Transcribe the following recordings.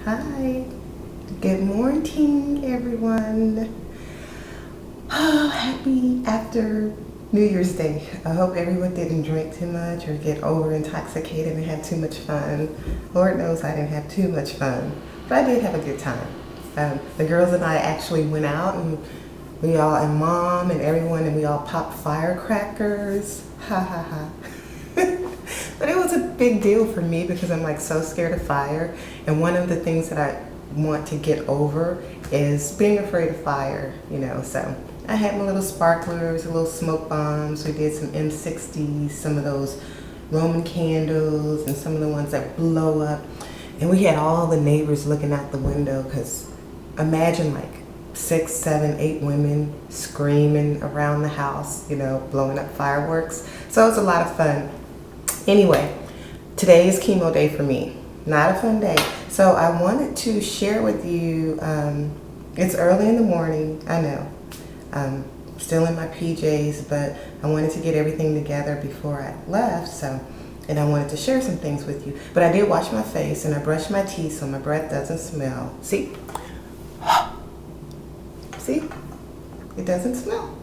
Hi, good morning, everyone. Oh, happy after New Year's Day. I hope everyone didn't drink too much or get over intoxicated and have too much fun. Lord knows I didn't have too much fun, but I did have a good time. The girls and I actually went out and we all, and mom and everyone, and we all popped firecrackers. Ha ha ha. But it was a big deal for me because I'm like so scared of fire. And one of the things that I want to get over is being afraid of fire. So I had my little sparklers, little smoke bombs. We did some M60s, some of those Roman candles, and some of the ones that blow up. And we had all the neighbors looking out the window because imagine like 6, 7, 8 women screaming around the house, blowing up fireworks. So it was a lot of fun. Anyway, today is chemo day for me. Not a fun day. So I wanted to share with you, it's early in the morning, I know. Still in my PJs, but I wanted to get everything together before I left, and I wanted to share some things with you. But I did wash my face and I brushed my teeth so my breath doesn't smell. See? See? It doesn't smell.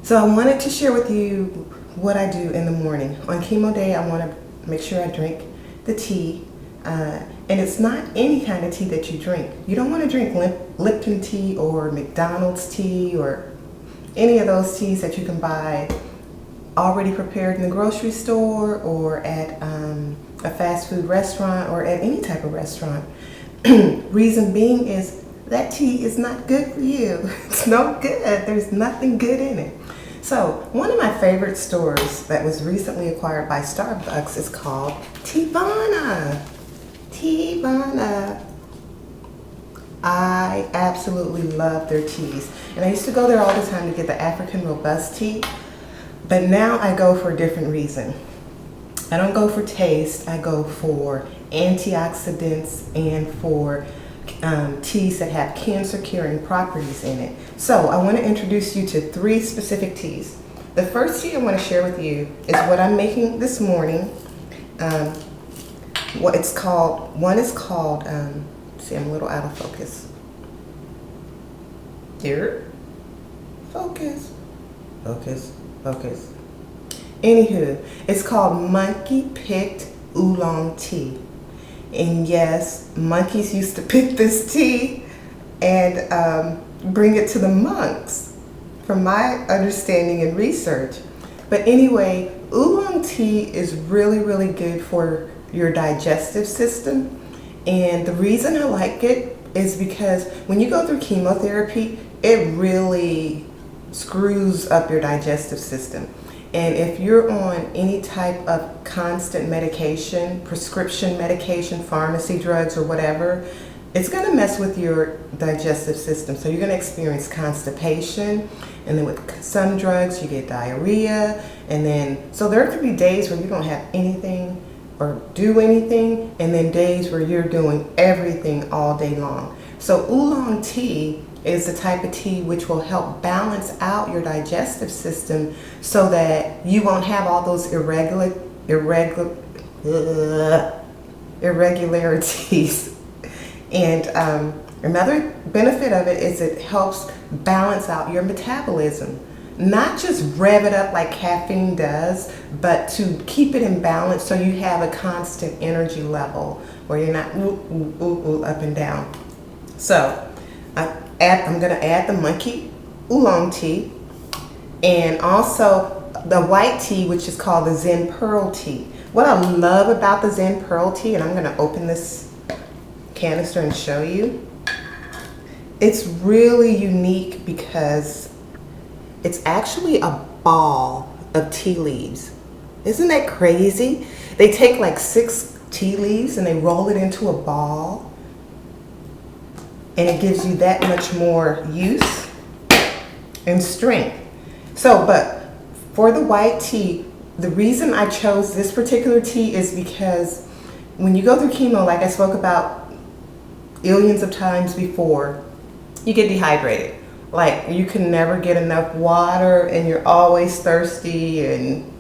So I wanted to share with you what I do in the morning. On chemo day, I want to make sure I drink the tea. And it's not any kind of tea that you drink. You don't want to drink Lipton tea or McDonald's tea or any of those teas that you can buy already prepared in the grocery store or at a fast food restaurant or at any type of restaurant. Reason being is that tea is not good for you. It's no good. There's nothing good in it. So one of my favorite stores that was recently acquired by Starbucks is called Teavana. Teavana. I absolutely love their teas. And I used to go there all the time to get the African Robust tea. But now I go for a different reason. I don't go for taste. I go for antioxidants and for teas that have cancer curing properties in it. So I want to introduce you to 3 specific teas. The first tea I want to share with you is what I'm making this morning. What it's called, one is called, see, I'm a little out of focus. Here, focus. Anywho, it's called Monkey Picked Oolong Tea. And yes, monkeys used to pick this tea and bring it to the monks, from my understanding and research. But anyway, oolong tea is really, really good for your digestive system. And the reason I like it is because when you go through chemotherapy, it really screws up your digestive system. And if you're on any type of constant medication, prescription medication, pharmacy drugs or whatever, it's going to mess with your digestive system. So you're going to experience constipation, and then with some drugs you get diarrhea, and then so there could be days where you don't have anything or do anything, and then days where you're doing everything all day long. So oolong tea is the type of tea which will help balance out your digestive system so that you won't have all those irregularities. And another benefit of it is it helps balance out your metabolism. Not just rev it up like caffeine does, but to keep it in balance so you have a constant energy level where you're not up and down. So I'm going to add the monkey oolong tea and also the white tea, which is called the Zen Pearl tea. What I love about the Zen Pearl tea, and I'm going to open this canister and show you, it's really unique because it's actually a ball of tea leaves. Isn't that crazy? They take like 6 tea leaves and they roll it into a ball. And it gives you that much more use and strength. So, but for the white tea, the reason I chose this particular tea is because when you go through chemo, like I spoke about billions of times before, you get dehydrated. Like you can never get enough water and you're always thirsty, and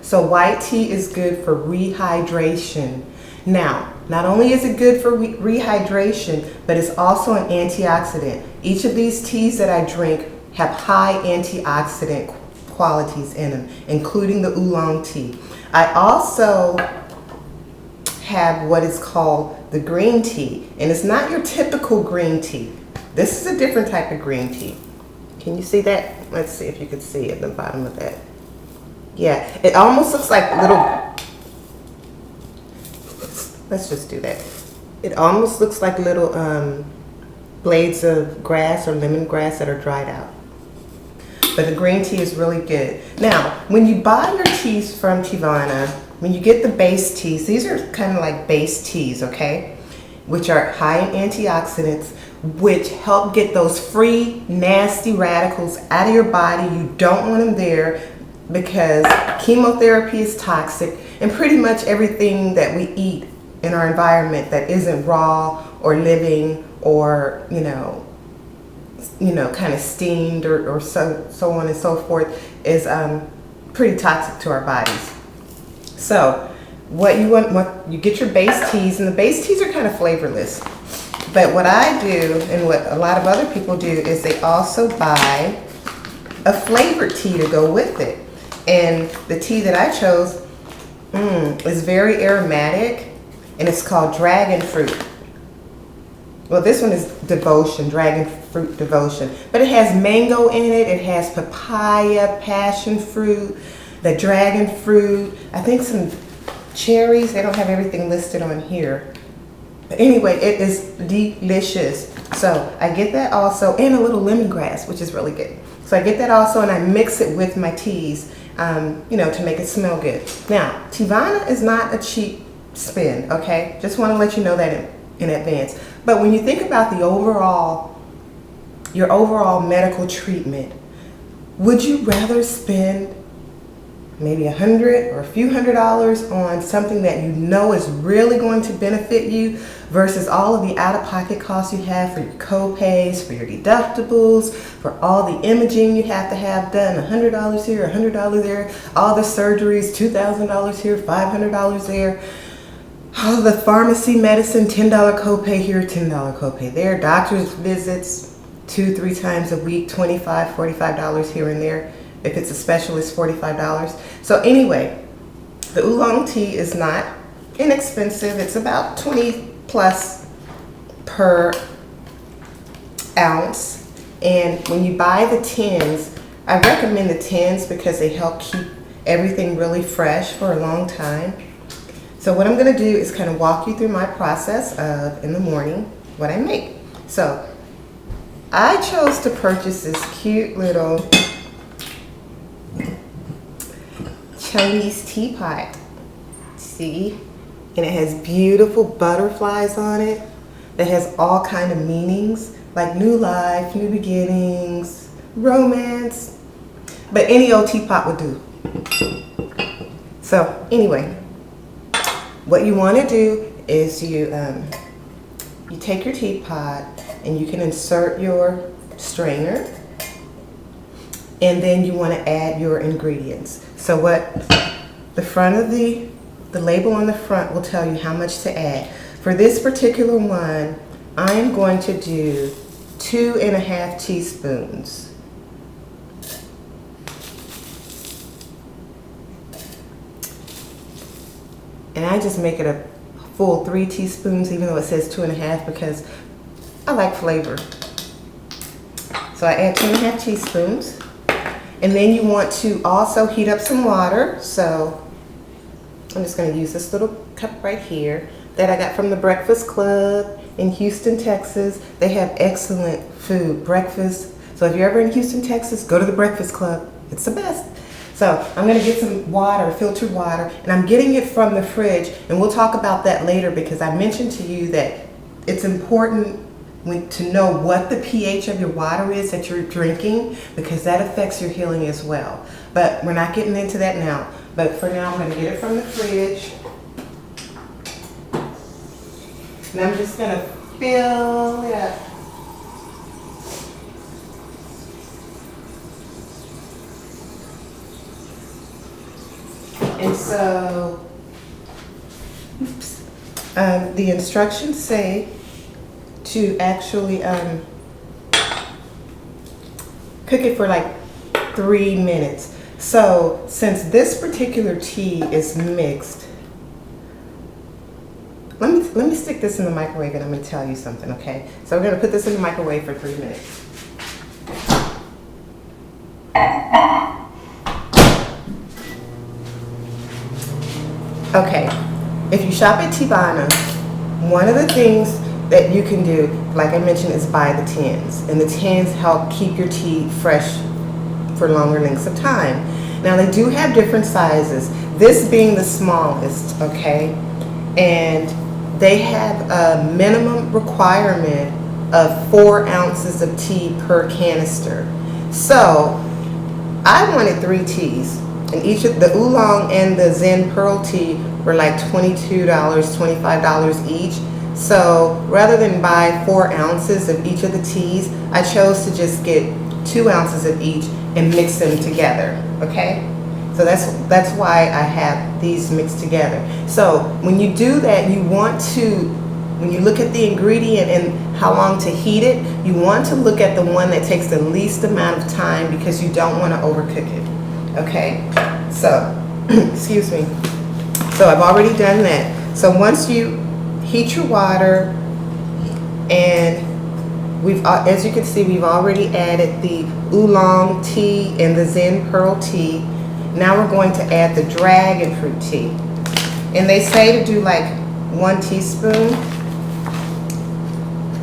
so white tea is good for rehydration. Now, not only is it good for rehydration, but it's also an antioxidant. Each of these teas that I drink have high antioxidant qualities in them, including the oolong tea. I also have what is called the green tea, and it's not your typical green tea. This is a different type of green tea. Can you see that? Let's see if you can see at the bottom of that. Yeah, it almost looks like little, let's just do that. It almost looks like little blades of grass or lemongrass that are dried out. But the green tea is really good. Now, when you buy your teas from Teavana, when you get the base teas, these are kind of like base teas, okay? Which are high in antioxidants, which help get those free, nasty radicals out of your body. You don't want them there because chemotherapy is toxic, and pretty much everything that we eat in our environment that isn't raw or living or, you know, kind of steamed or so on and so forth is pretty toxic to our bodies. So what you get your base teas, and the base teas are kind of flavorless. But what I do, and what a lot of other people do, is they also buy a flavored tea to go with it. And the tea that I chose is very aromatic, and it's called Dragon Fruit. Well, this one is Devotion, Dragon Fruit Devotion. But it has mango in it, it has papaya, passion fruit, the dragon fruit, I think some cherries. They don't have everything listed on here. But anyway, it is delicious. So I get that also, and a little lemongrass, which is really good. So I get that also, and I mix it with my teas, to make it smell good. Now, Teavana is not a cheap spend, okay? Just want to let you know that in advance. But when you think about your overall medical treatment, would you rather spend maybe $100 or a few $100s on something that you know is really going to benefit you versus all of the out-of-pocket costs you have for your co-pays, for your deductibles, for all the imaging you have to have done, $100 here, $100 there, all the surgeries, $2,000 here, $500 there, all the pharmacy medicine, $10 copay here, $10 copay there, doctor's visits 2-3 times a week, $25, $45 here and there. If it's a specialist, $45. So anyway, the oolong tea is not inexpensive. It's about 20 plus per ounce. And when you buy the tins, I recommend the tins because they help keep everything really fresh for a long time. So what I'm gonna do is kind of walk you through my process of, in the morning, what I make. So I chose to purchase this cute little Chinese teapot. See? And it has beautiful butterflies on it that has all kind of meanings, like new life, new beginnings, romance. But any old teapot would do. So anyway, what you want to do is you take your teapot and you can insert your strainer, and then you want to add your ingredients. So what the front of the label on the front will tell you how much to add. For this particular one, I am going to do 2.5 teaspoons. And I just make it a full 3 teaspoons, even though it says 2.5, because I like flavor. So I add 2.5 teaspoons. And then you want to also heat up some water. So I'm just going to use this little cup right here that I got from the Breakfast Club in Houston, Texas. They have excellent food, breakfast. So if you're ever in Houston, Texas, go to the Breakfast Club. It's the best. So I'm going to get some water, filtered water, and I'm getting it from the fridge. And we'll talk about that later because I mentioned to you that it's important to know what the pH of your water is that you're drinking, because that affects your healing as well. But we're not getting into that now. But for now, I'm going to get it from the fridge. And I'm just going to fill it up. And so, oops. The instructions say to actually cook it for like 3 minutes. So since this particular tea is mixed, let me stick this in the microwave and I'm going to tell you something, okay? So we're going to put this in the microwave for 3 minutes. Okay, if you shop at Teavana, one of the things that you can do, like I mentioned, is buy the tins. And the tins help keep your tea fresh for longer lengths of time. Now they do have different sizes, this being the smallest, okay? And they have a minimum requirement of 4 ounces of tea per canister. So I wanted 3 teas, and each of the oolong and the Zen Pearl tea were like $22, $25 each. So rather than buy 4 ounces of each of the teas, I chose to just get 2 ounces of each and mix them together, okay? So that's why I have these mixed together. So when you do that, you want to, when you look at the ingredient and how long to heat it, you want to look at the one that takes the least amount of time because you don't want to overcook it, okay? So, excuse me. So I've already done that. So once you heat your water, and as you can see, we've already added the oolong tea and the Zen Pearl tea. Now we're going to add the dragon fruit tea. And they say to do like 1 teaspoon,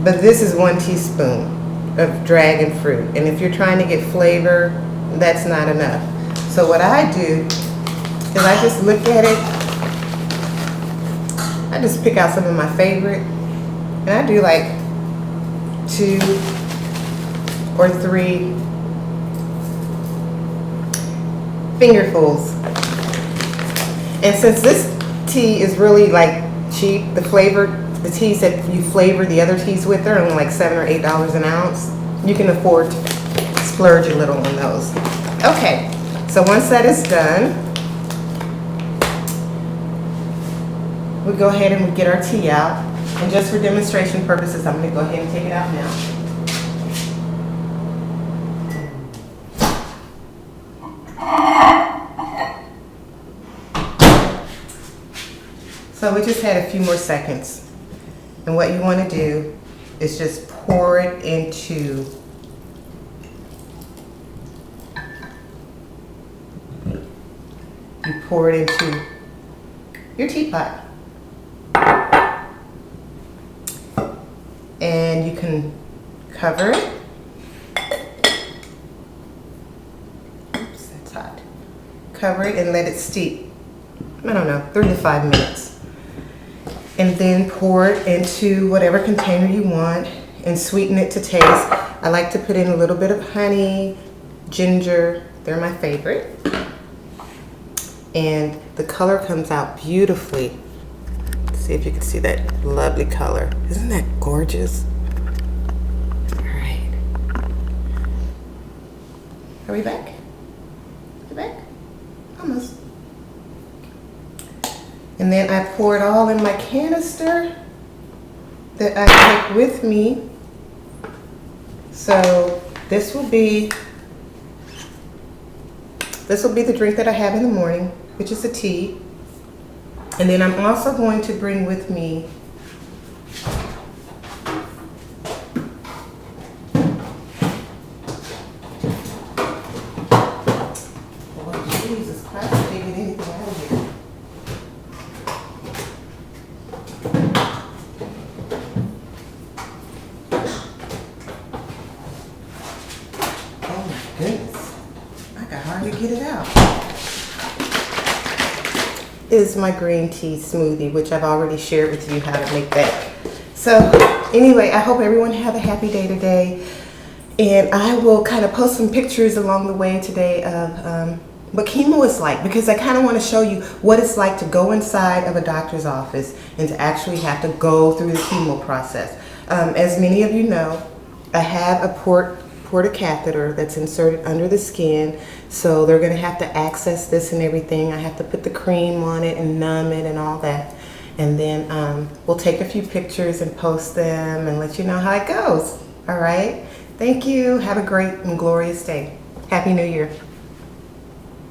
but this is 1 teaspoon of dragon fruit. And if you're trying to get flavor, that's not enough. So what I do is I just look at it, I just pick out some of my favorite, and I do like 2 or 3 fingerfuls. And since this tea is really like cheap, the teas that you flavor the other teas with are only like $7 or $8 an ounce. You can afford to splurge a little on those. Okay, so once that is done, we go ahead and we get our tea out. And just for demonstration purposes, I'm going to go ahead and take it out now. So we just had a few more seconds. And what you want to do is just pour it into your teapot. And you can cover it. Oops, that's hot. Cover it and let it steep, I don't know, 3 to 5 minutes. And then pour it into whatever container you want and sweeten it to taste. I like to put in a little bit of honey, ginger, they're my favorite. And the color comes out beautifully. Let's see if you can see that lovely color. Isn't that gorgeous? All right. Are we back? Are we back? Almost. And then I pour it all in my canister that I take with me. So this will be the drink that I have in the morning, which is a tea. And then I'm also going to bring with me get it out, is my green tea smoothie, which I've already shared with you how to make that. So anyway, I hope everyone have a happy day today. And I will kind of post some pictures along the way today of what chemo is like, because I kind of want to show you what it's like to go inside of a doctor's office and to actually have to go through the chemo process. As many of you know, I have a porta catheter that's inserted under the skin, so they're going to have to access this and everything. I have to put the cream on it and numb it and all that. And then we'll take a few pictures and post them and let you know how it goes. All right. Thank you. Have a great and glorious day. Happy New Year.